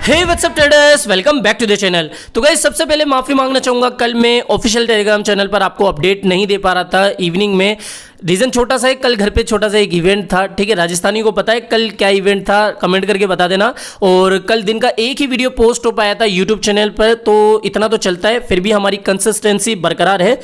Hey what's up traders, welcome back to the channel. तो guys, सबसे पहले माफी मांगना चाहूंगा, कल मैं ऑफिशियल टेलीग्राम चैनल पर आपको अपडेट नहीं दे पा रहा था इवनिंग में। रीजन छोटा सा है, कल घर पे छोटा सा एक इवेंट था। ठीक है, राजस्थानी को पता है कल क्या इवेंट था, कमेंट करके बता देना। और कल दिन का एक ही वीडियो पोस्ट हो पाया था यूट्यूब चैनल पर, तो इतना तो चलता है, फिर भी हमारी कंसिस्टेंसी बरकरार है।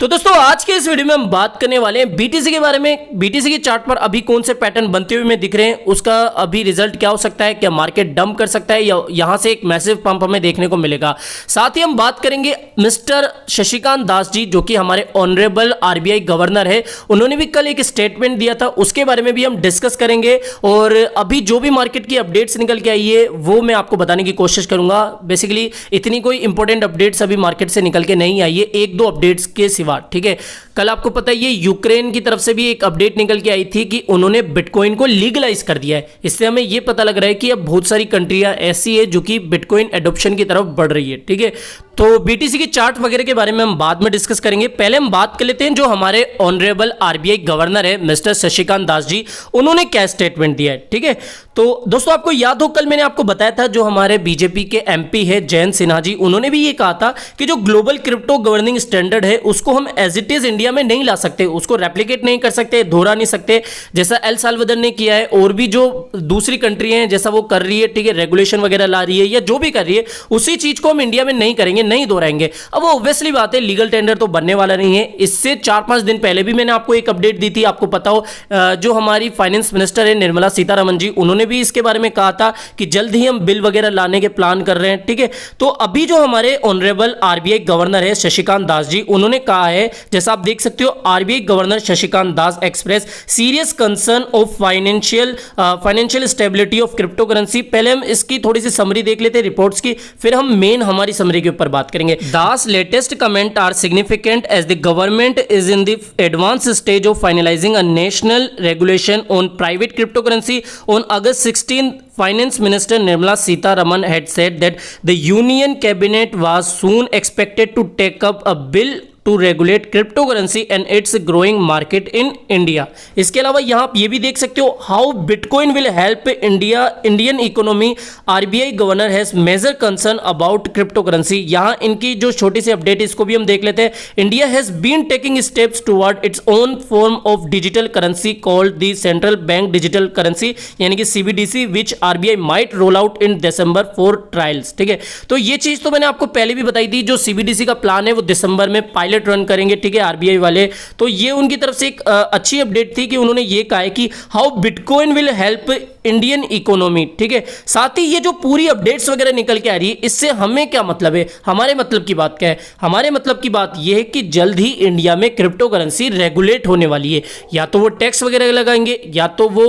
तो दोस्तों, आज के इस वीडियो में हम बात करने वाले हैं बीटीसी के बारे में। बीटीसी के चार्ट पर अभी कौन से पैटर्न बनते हुए हमें दिख रहे हैं, उसका अभी रिजल्ट क्या हो सकता है, क्या मार्केट डंप कर सकता है या यहां से एक मैसिव पंप हमें देखने को मिलेगा। साथ ही हम बात करेंगे मिस्टर शशिकांत दास जी, जो कि हमारे ऑनरेबल आरबीआई गवर्नर है। उन्होंने भी कल एक स्टेटमेंट दिया था, उसके बारे में भी हम डिस्कस करेंगे। और अभी जो भी मार्केट की अपडेट्स निकल के आई है वो मैं आपको बताने की कोशिश करूंगा। बेसिकली इतनी कोई इंपॉर्टेंट अपडेट्स अभी मार्केट से निकल के नहीं आई है, एक दो अपडेट्स के सिवा। ठीक है, कल आपको पता है ये यूक्रेन की तरफ से भी एक अपडेट निकल के आई थी कि उन्होंने बिटकॉइन को लीगलाइज कर दिया है। इससे हमें ये पता लग रहा है कि अब बहुत सारी कंट्रियां ऐसी है जो कि बिटकॉइन एडॉप्शन की तरफ बढ़ रही है। ठीक है, तो बीटीसी की चार्ट वगैरह के बारे में हम बाद में डिस्कस करेंगे। पहले हम बात कर लेते हैं जो हमारे ऑनरेबल आरबीआई गवर्नर है मिस्टर शशिकांत दास जी, उन्होंने क्या स्टेटमेंट दिया है। ठीक है, तो दोस्तों आपको याद हो कल मैंने आपको बताया था जो हमारे बीजेपी के एमपी है जयंत सिन्हा जी, उन्होंने भी ये कहा था कि जो ग्लोबल क्रिप्टो गवर्निंग स्टैंडर्ड है उसको हम एज इट इज इंडिया में नहीं ला सकते, उसको रेप्लिकेट नहीं कर सकते, दोहरा नहीं सकते, जैसा एल साल्वाडोर ने किया है। और भी जो दूसरी कंट्री हैं जैसा वो कर रही है, ठीक है, रेगुलेशन वगैरह ला रही है या जो भी कर रही है, उसी चीज को हम इंडिया में नहीं करेंगे, नहीं दोहराएंगे। अब वो ऑब्वियसली बात है, लीगल टेंडर तो बनने वाला नहीं है। इससे 4-5 दिन पहले भी मैंने आपको एक अपडेट दी थी, आपको पता हो, जो हमारी फाइनेंस मिनिस्टर है निर्मला सीतारमण जी, उन्होंने भी इसके बारे में कहा था कि जल्द ही हम बिल वगैरह लाने के प्लान कर रहे हैं। ठीक है, तो अभी जो हमारे ऑनरेबल आरबीआई गवर्नर है शशिकांत दास जी, उन्होंने कहा है, जैसा आप देख सकते हो, RBI governor Shashikant Das express serious concern of financial stability of crypto currency. पहले हम इसकी थोड़ी सी समरी देख लेते हैं रिपोर्ट्स की, फिर हम मेन हमारी समरी के ऊपर बात करेंगे। Das latest comment are significant as the government is in the advance stage of finalising a national regulation on private crypto currency on August 16th. Finance Minister Nirmala Sitharaman had said that the Union Cabinet was soon expected to take up a bill to regulate cryptocurrency and its growing market in India. इसके अलावा यहाँ आप ये भी देख सकते हो, how Bitcoin will help Indian economy. RBI governor has major concern about cryptocurrency. यहाँ इनकी जो छोटी सी अपडेट इसको भी हम देख लेते हैं। India has been taking steps toward its own form of digital currency called the Central Bank Digital Currency, यानी कि CBDC, which RBI might roll out in December for trials. ठीक है, तो ये चीज तो मैंने आपको पहले भी बताई थी, जो CBDC का प्लान है वो दिसंबर में पायलट रन करेंगे। ठीक है, आरबीआई वाले, तो ये उनकी तरफ से एक अच्छी अपडेट थी कि उन्होंने ये कहा है कि how bitcoin will help Indian economy. ठीक है, साथ ही ये जो पूरी अपडेट्स वगैरह निकल के आ रही है, इससे हमें क्या मतलब है, हमारे मतलब की बात क्या है। हमारे मतलब की बात ये है कि जल्द ही इंडिया में क्रिप्टो करेंसी रेगुलेट होने वाली है। या तो वो टैक्स वगैरह लगाएंगे, या तो वो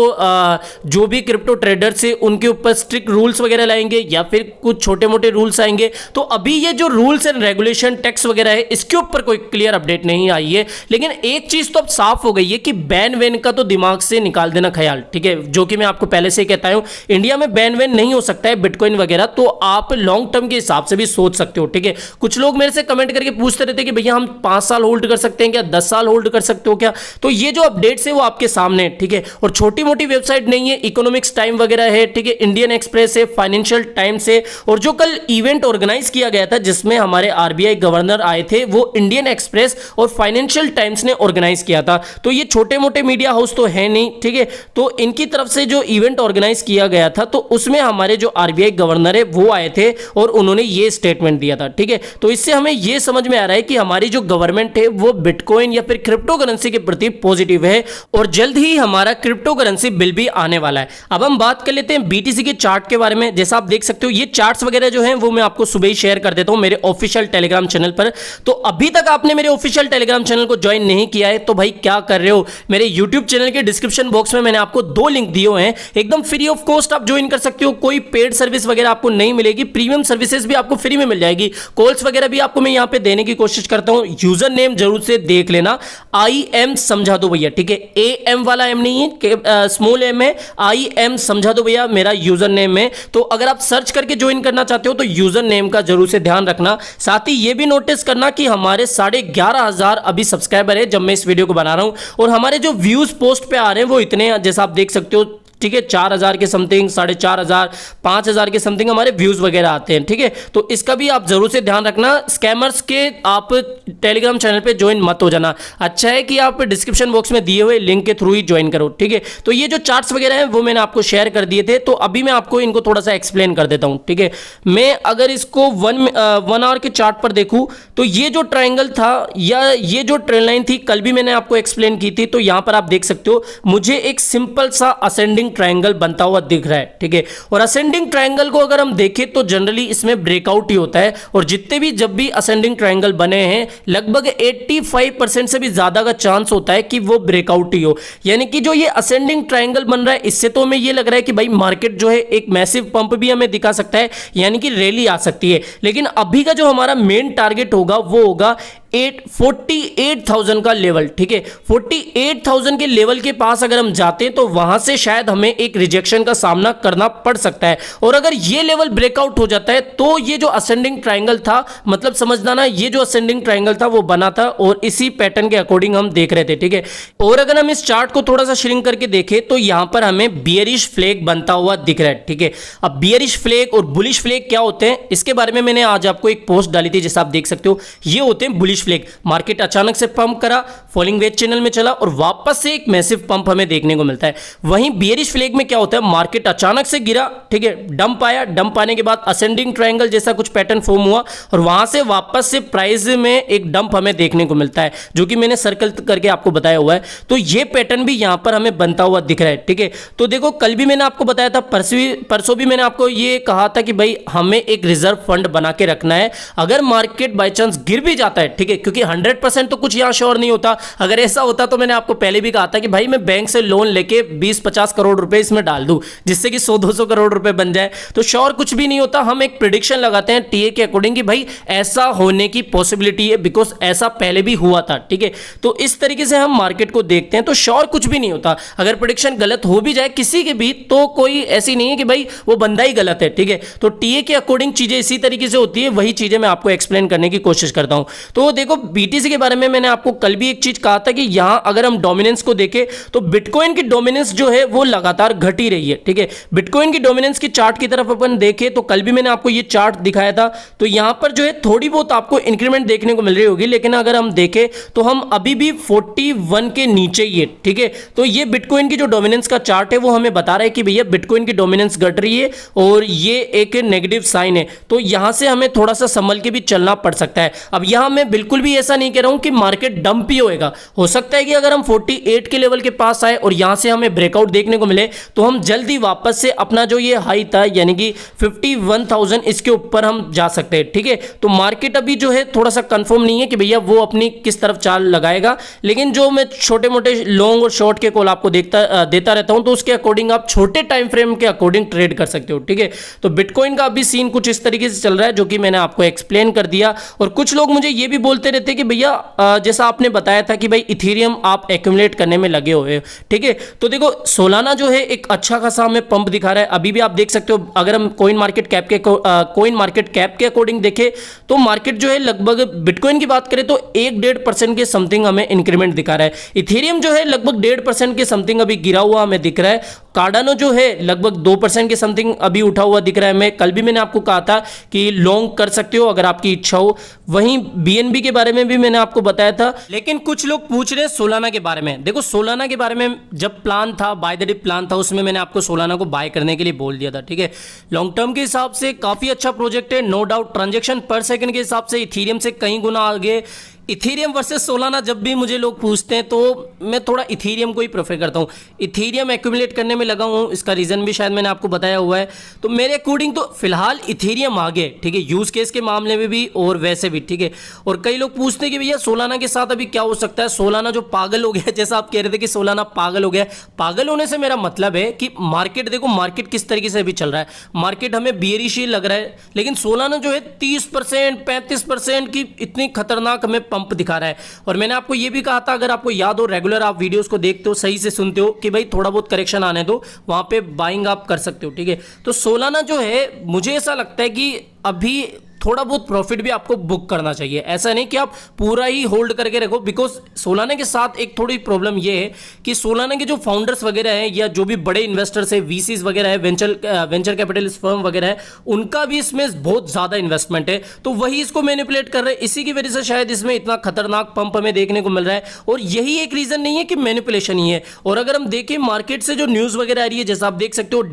जो भी क्रिप्टो ट्रेडर्स है उनके ऊपर स्ट्रिक्ट रूल्स वगैरह लाएंगे, या फिर कुछ छोटे मोटे रूल्स आएंगे। तो अभी ये जो रूल्स एंड रेगुलेशन टैक्स वगैरह है, इसके ऊपर कोई क्लियर अपडेट नहीं आई है। लेकिन एक चीज तो अब साफ हो गई है कि बैन वैन का तो दिमाग से निकाल देना ख्याल। ठीक है, जो कि मैं आपको पहले से कहता हूं, इंडिया में बैन वैन नहीं हो सकता है बिटकॉइन वगैरह, तो आप लॉन्ग टर्म के हिसाब से भी सोच सकते हो। ठीक है, कुछ लोग मेरे से कमेंट करके पूछते रहते हैं कि भैया हम 5 साल होल्ड कर सकते हैं क्या, 10 साल होल्ड कर सकते हो क्या। तो ये जो अपडेट्स है वो आपके सामने है। ठीक है, और छोटी मोटी वेबसाइट नहीं है, इकोनॉमिक्स टाइम वगैरह है, ठीक है, इंडियन एक्सप्रेस है, फाइनेंशियल टाइम्स है, और जो कल इवेंट ऑर्गेनाइज किया गया था जिसमें हमारे आरबीआई गवर्नर आए थे, वो इंडियन एक्सप्रेस और फाइनेंशियल टाइम्स ने ऑर्गेनाइज किया था। तो ये छोटे मोटे मीडिया हाउस तो है नहीं। ठीक है, तो इनकी तरफ से जो इवेंट ऑर्गेनाइज किया गया था, तो उसमें हमारे जो आरबीआई गवर्नर है वो आए थे और उन्होंने ये स्टेटमेंट दिया था। ठीक है, तो इससे हमें ये समझ में आ रहा है कि हमारी जो गवर्नमेंट है वो बिटकॉइन या फिर क्रिप्टो करेंसी के प्रति पॉजिटिव है, और जल्द ही हमारा क्रिप्टो करेंसी बिल भी आने वाला है। अब हम बात कर लेते हैं बीटीसी के चार्ट के बारे में। जैसा आप देख सकते हो, ये चार्ट्स वगैरह जो हैं वो मैं आपको सुबह ही शेयर कर देता हूं मेरे ऑफिशियल टेलीग्राम चैनल पर। तो अभी तक आपने मेरे ऑफिशियल टेलीग्राम चैनल को ज्वाइन नहीं किया है तो भाई क्या कर रहे हो। मेरे यूट्यूब चैनल के डिस्क्रिप्शन बॉक्स में मैंने आपको 2 लिंक दिए हैं, एकदम फ्री ऑफ कॉस्ट आप ज्वाइन कर सकते हो। कोई पेड सर्विस वगैरह आपको नहीं मिलेगी, प्रीमियम सर्विसेज भी आपको फ्री में मिल जाएगी। कॉल्स वगैरह भी आपको मैं यहां पे देने की कोशिश करता हूं। यूजर नेम जरूर से देख लेना, IM समझा दो भैया। ठीक है, AM वाला M नहीं है, स्मॉल M है, IM समझा दो भैया मेरा यूजर नेम है। तो अगर आप सर्च करके ज्वाइन करना चाहते हो तो यूजर नेम का जरूर से ध्यान रखना। साथ ही ये भी नोटिस करना कि हमारे 11,500 अभी सब्सक्राइबर है जब मैं इस वीडियो को बना रहा हूं, और हमारे जो व्यूज पोस्ट पे आ रहे हैं वो इतने, जैसा आप देख सकते हो ठीक है, 4,000 के समथिंग, 4,500, 5,000 के समथिंग हमारे व्यूज वगैरह आते हैं। ठीक है, तो इसका भी आप जरूर से ध्यान रखना। स्कैमर्स के आप टेलीग्राम चैनल पे ज्वाइन मत हो जाना। अच्छा है कि आप डिस्क्रिप्शन बॉक्स में दिए हुए लिंक के थ्रू ही ज्वाइन करो। ठीक है, तो ये जो चार्ट्स वगैरह हैं वो मैंने आपको शेयर कर दिए थे, तो अभी मैं आपको इनको थोड़ा सा एक्सप्लेन कर देता हूं। ठीक है, मैं अगर इसको 1 आवर के चार्ट पर देखूं तो ये जो ट्राइंगल था या ये जो ट्रेल लाइन थी, कल भी मैंने आपको एक्सप्लेन की थी, तो यहां पर आप देख सकते हो मुझे एक सिंपल सा असेंडिंग ट्रायंगल बनता हुआ दिख रहा है। ठीक है, और असेंडिंग ट्रायंगल को अगर हम देखें तो जनरली इसमें ब्रेकआउट ही होता है, और जितने भी जब भी असेंडिंग ट्रायंगल बने हैं लगभग 85% से भी ज्यादा का चांस होता है कि वो ब्रेकआउट ही हो। यानी कि जो ये असेंडिंग ट्रायंगल बन रहा है इससे तो हमें ये लग रहा है कि भाई मार्केट जो है एक मैसिव पंप भी हमें दिखा सकता है, यानी कि रैली आ सकती है। लेकिन अभी का जो हमारा मेन टारगेट होगा वो होगा 48,000 का लेवल। ठीक है, 48,000 के लेवल के पास अगर हम जाते हैं तो वहां से शायद हमें एक रिजेक्शन का सामना करना पड़ सकता है, और अगर ये लेवल ब्रेकआउट हो जाता है तो ये जो असेंडिंग ट्रायंगल था, मतलब समझना ना, ये जो असेंडिंग ट्रायंगल था वो बना था और इसी पैटर्न के अकॉर्डिंग हम देख रहे थे। ठीक है, और अगर हम इस चार्ट को थोड़ा सा श्रिंक करके देखें तो यहां पर हमें बियरिश फ्लैग बनता हुआ दिख रहा है। ठीक है, अब बियरिश फ्लैग और बुलिश फ्लैग क्या होते हैं इसके बारे में मैंने आज आपको एक पोस्ट डाली थी, जैसा आप देख सकते हो ये होते हैं बुलिश फ्लैग। मार्केट अचानक से पंप करा, फॉलिंग वेज चैनल में चला और वापस से एक मैसिव पंप हमें देखने को मिलता है। वहीं बियरिश फ्लैग में क्या होता है, मार्केट अचानक से गिरा, ठीक है, डंप आया, डंप आने के बाद असेंडिंग ट्रायंगल जैसा कुछ पैटर्न फॉर्म हुआ और वहां से वापस से प्राइस में एक डंप हमें देखने को मिलता है, जो कि मैंने सर्कल करके आपको बताया हुआ है। तो ये पैटर्न भी यहां पर हमें बनता हुआ दिख रहा है। ठीक है, तो देखो कल भी मैंने आपको बताया था, परसों भी मैंने आपको ये कहा था कि भाई हमें एक रिजर्व फंड बना के रखना है अगर मार्केट बाय चांस गिर भी जाता है। ठीक है, क्योंकि 100% तो कुछ यहां श्योर नहीं होता। अगर ऐसा होता तो मैंने आपको पहले भी कहा था कि भाई मैं बैंक से लोन लेके 20-50 करोड़ रुपए इसमें डाल दूं जिससे कि 100-200 करोड़ रुपए बन जाए, तो श्योर कुछ भी नहीं होता। हम एक प्रेडिक्शन लगाते हैं टीए के अकॉर्डिंग कि भाई ऐसा होने की पॉसिबिलिटी है, बिकॉज ऐसा पहले भी हुआ था। ठीक है, तो इस तरीके से हम मार्केट को देखते हैं, तो श्योर कुछ भी नहीं होता। अगर प्रेडिक्शन गलत हो भी जाए किसी के भी, तो कोई ऐसी नहीं है कि भाई वो बंदा ही गलत है। ठीक है, तो टीए के अकॉर्डिंग चीजें इसी तरीके से होती है, वही चीजें मैं आपको एक्सप्लेन करने की कोशिश करता हूं। तो देखो बीटीसी के बारे में मैंने आपको कल भी एक चीज कहा था कि यहां अगर हम डोमिनेंस को देखें तो बिटकॉइन की डोमिनेंस जो है वो लगातार घट ही रही है। ठीक है, बिटकॉइन की डोमिनेंस की चार्ट की तरफ अपन देखें तो कल भी मैंने आपको ये चार्ट दिखाया था, तो यहां पर जो है थोड़ी बहुत आपको इंक्रीमेंट देखने को मिल रही होगी, लेकिन अगर हम देखें तो हम अभी भी 41 के नीचे ही है। ठीक है, तो ये बिटकॉइन की जो डोमिनेंस का चार्ट है वो हमें बता रहा है कि भैया बिटकॉइन की डोमिनेंस घट रही है और ये एक नेगेटिव साइन है, तो यहां से हमें थोड़ा सा संभल के भी चलना पड़ सकता है। अब यहां मैं बिल्कुल भी ऐसा नहीं कह रहा हूं कि मार्केट डंप ही होएगा, हो सकता है कि अगर हम 48 के लेवल के पास आए और यहां से हमें ब्रेकआउट देखने को मिले तो हम जल्दी वापस से अपना जो ये हाई था यानी कि 51,000 इसके ऊपर हम जा सकते हैं। ठीक है, तो मार्केट अभी जो है थोड़ा सा कंफर्म नहीं है कि भैया वो अपनी किस तरफ चाल लगाएगा, लेकिन जो मैं छोटे मोटे लॉन्ग और शॉर्ट के कॉल आपको देता रहता हूं, तो उसके अकॉर्डिंग आप छोटे टाइम फ्रेम के अकॉर्डिंग ट्रेड कर सकते हो। ठीक है, तो बिटकॉइन का अभी सीन कुछ इस तरीके से चल रहा है जो कि मैंने आपको एक्सप्लेन कर दिया। और कुछ लोग मुझे ये भी बोलते रहते कि भैया जैसा आपने बताया था कि भाई इथेरियम आप एक्यूमुलेट करने में लगे हुए हो। ठीक है, तो देखो सोलाना जो है एक अच्छा खासा हमें पंप दिखा रहा है, अभी भी आप देख सकते हो। अगर हम कोइन मार्केट कैप के अकॉर्डिंग देखें तो मार्केट जो है लगभग बिटकॉइन की बात करें तो 1-1.5% के समथिंग हमें इंक्रीमेंट दिखा रहा है। इथेरियम जो है लगभग 1.5% के समथिंग अभी गिरा हुआ हमें दिख रहा है। कार्डानो जो है लगभग 2% के समथिंग अभी उठा हुआ दिख रहा है। मैं कल भी मैंने आपको कहा था कि लॉन्ग कर सकते हो अगर आपकी इच्छा हो। वहीं बीएनबी के बारे में भी मैंने आपको बताया था, लेकिन कुछ लोग पूछ रहे हैं सोलाना के बारे में। देखो सोलाना के बारे में जब प्लान था, बाय द डिप प्लान था, उसमें मैंने आपको सोलाना को बाय करने के लिए बोल दिया था। ठीक है, लॉन्ग टर्म के हिसाब से काफी अच्छा प्रोजेक्ट है, नो डाउट। ट्रांजैक्शन पर सेकंड के हिसाब से इथेरियम से कई गुना आगे। इथेरियम वर्सेस सोलाना जब भी मुझे लोग पूछते हैं तो मैं थोड़ा इथेरियम को ही प्रेफर करता हूँ। इथेरियम एक्यूमुलेट करने में लगा हूँ, इसका रीज़न भी शायद मैंने आपको बताया हुआ है। तो मेरे अकॉर्डिंग तो फिलहाल इथेरियम आगे, ठीक है, यूज़ केस के मामले में भी और वैसे भी। ठीक है, और कई लोग पूछते हैं कि भैया सोलाना के साथ अभी क्या हो सकता है, सोलाना जो पागल हो गया, जैसा आप कह रहे थे कि सोलाना पागल हो गया। पागल होने से मेरा मतलब है कि मार्केट, देखो मार्केट किस तरीके से अभी चल रहा है, मार्केट हमें बियरिश ही लग रहा है, लेकिन सोलाना जो है 30% 35% की इतनी खतरनाक हमें पंप दिखा रहा है। और मैंने आपको यह भी कहा था, अगर आपको याद हो, रेगुलर आप वीडियोस को देखते हो, सही से सुनते हो, कि भाई थोड़ा बहुत करेक्शन आने दो, वहां पे बाइंग आप कर सकते हो। ठीक है, तो सोलाना जो है मुझे ऐसा लगता है कि अभी थोड़ा बहुत प्रॉफिट भी आपको बुक करना चाहिए। ऐसा नहीं कि आप पूरा ही होल्ड करके रखो, बिकॉज सोलाना के साथ एक थोड़ी प्रॉब्लम ये है कि सोलाना के जो फाउंडर्स वगैरह हैं या जो भी बड़े इन्वेस्टर्स है, वीसीज वगैरह है, वेंचर कैपिटलिस्ट फर्म वगैरह है, उनका भी इसमें बहुत ज्यादा इन्वेस्टमेंट है, तो वही इसको मैनिपुलेट कर रहे हैं। इसी की वजह से शायद इसमें इतना खतरनाक पंप हमें देखने को मिल रहा है, और यही एक रीजन नहीं है कि मैनिपुलेशन ही है। और अगर हम देखें मार्केट से जो न्यूज वगैरह आ रही है, जैसा आप देख सकते हो,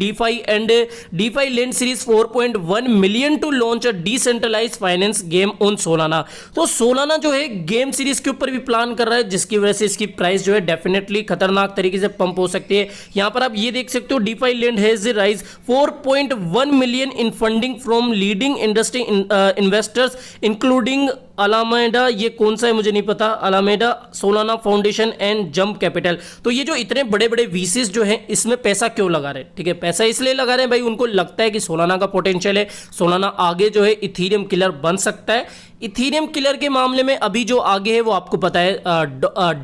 DeFi land raises 4.1 million to launch a decentralized finance game on Solana. तो सोलाना जो है गेम सीरीज के ऊपर भी प्लान कर रहा है, जिसकी वजह से इसकी प्राइस जो है डेफिनेटली खतरनाक तरीके से पंप हो सकती है। यहां पर आप ये देख सकते हो, DeFi land has rise 4.1 million in funding from leading industry investors including Alameda, ये कौन सा है मुझे नहीं पता, Alameda, Solana foundation and jump capital. तो ये जो इतने बड़े बड़े वीसीज जो हैं, इसमें पैसा क्यों लगा रहे हैं? ठीक है, पैसा इसलिए लगा रहे हैं भाई, उनको लगता है कि सोलाना का पोटेंशियल है, सोलाना आगे जो है इथीरियम किलर बन सकता है। इथीरियम किलर के मामले में अभी जो आगे है वो आपको पता है,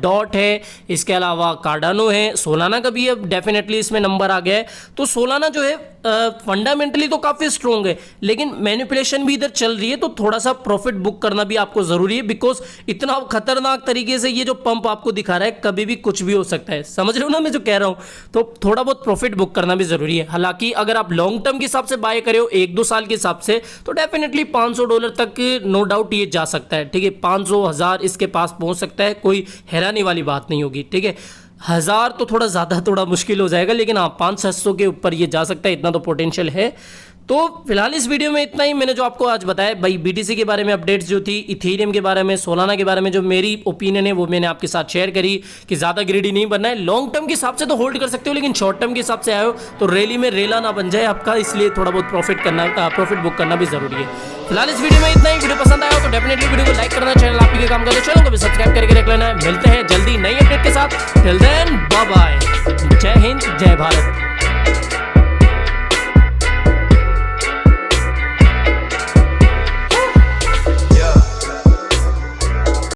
डॉट है, इसके अलावा कार्डानो है, सोलाना का भी अब डेफिनेटली इसमें नंबर आ गया है। तो सोलाना जो है फंडामेंटली तो काफी स्ट्रॉन्ग है, लेकिन मैनिपुलेशन भी इधर चल रही है, तो थोड़ा सा प्रॉफिट बुक करना भी आपको जरूरी है, बिकॉज इतना खतरनाक तरीके से ये जो पंप आपको दिखा रहा है, कभी भी कुछ भी हो सकता है। समझ रहे हो ना मैं जो कह रहा हूं? तो थोड़ा बहुत प्रॉफिट बुक करना भी जरूरी है। हालांकि अगर आप लॉन्ग टर्म के हिसाब से बाय करे हो, 1-2 साल के हिसाब से, तो डेफिनेटली $500 तक नो डाउट ये जा सकता है। ठीक है, 500-1000 इसके पास पहुंच सकता है, कोई हैरानी वाली बात नहीं होगी। ठीक है, 1000 तो थोड़ा मुश्किल हो जाएगा, लेकिन हाँ 500-600 के ऊपर ये जा सकता है, इतना तो पोटेंशियल है। तो फिलहाल इस वीडियो में इतना ही। मैंने जो आपको आज बताया भाई, BTC के बारे में अपडेट्स जो थी, इथेरियम के बारे में, सोलाना के बारे में जो मेरी ओपिनियन है वो मैंने आपके साथ शेयर करी कि ज़्यादा ग्रीडी नहीं बनना है। लॉन्ग टर्म के हिसाब से तो होल्ड कर सकते हो, लेकिन शॉर्ट टर्म के हिसाब से आए हो तो रैली में रेला ना बन जाए आपका, इसलिए थोड़ा बहुत प्रॉफिट बुक करना भी जरूरी है। फिलहाल इस वीडियो में इतना ही। वीडियो पसंद आया हो तो डेफिनेटली वीडियो को लाइक करना, चैनल आप ही के काम करते, चैनल को भी सब्सक्राइब करके रख लेना है। मिलते हैं जल्दी नई अपडेट के साथ। टिल देन बाय बाय, जय हिंद, जय भारत।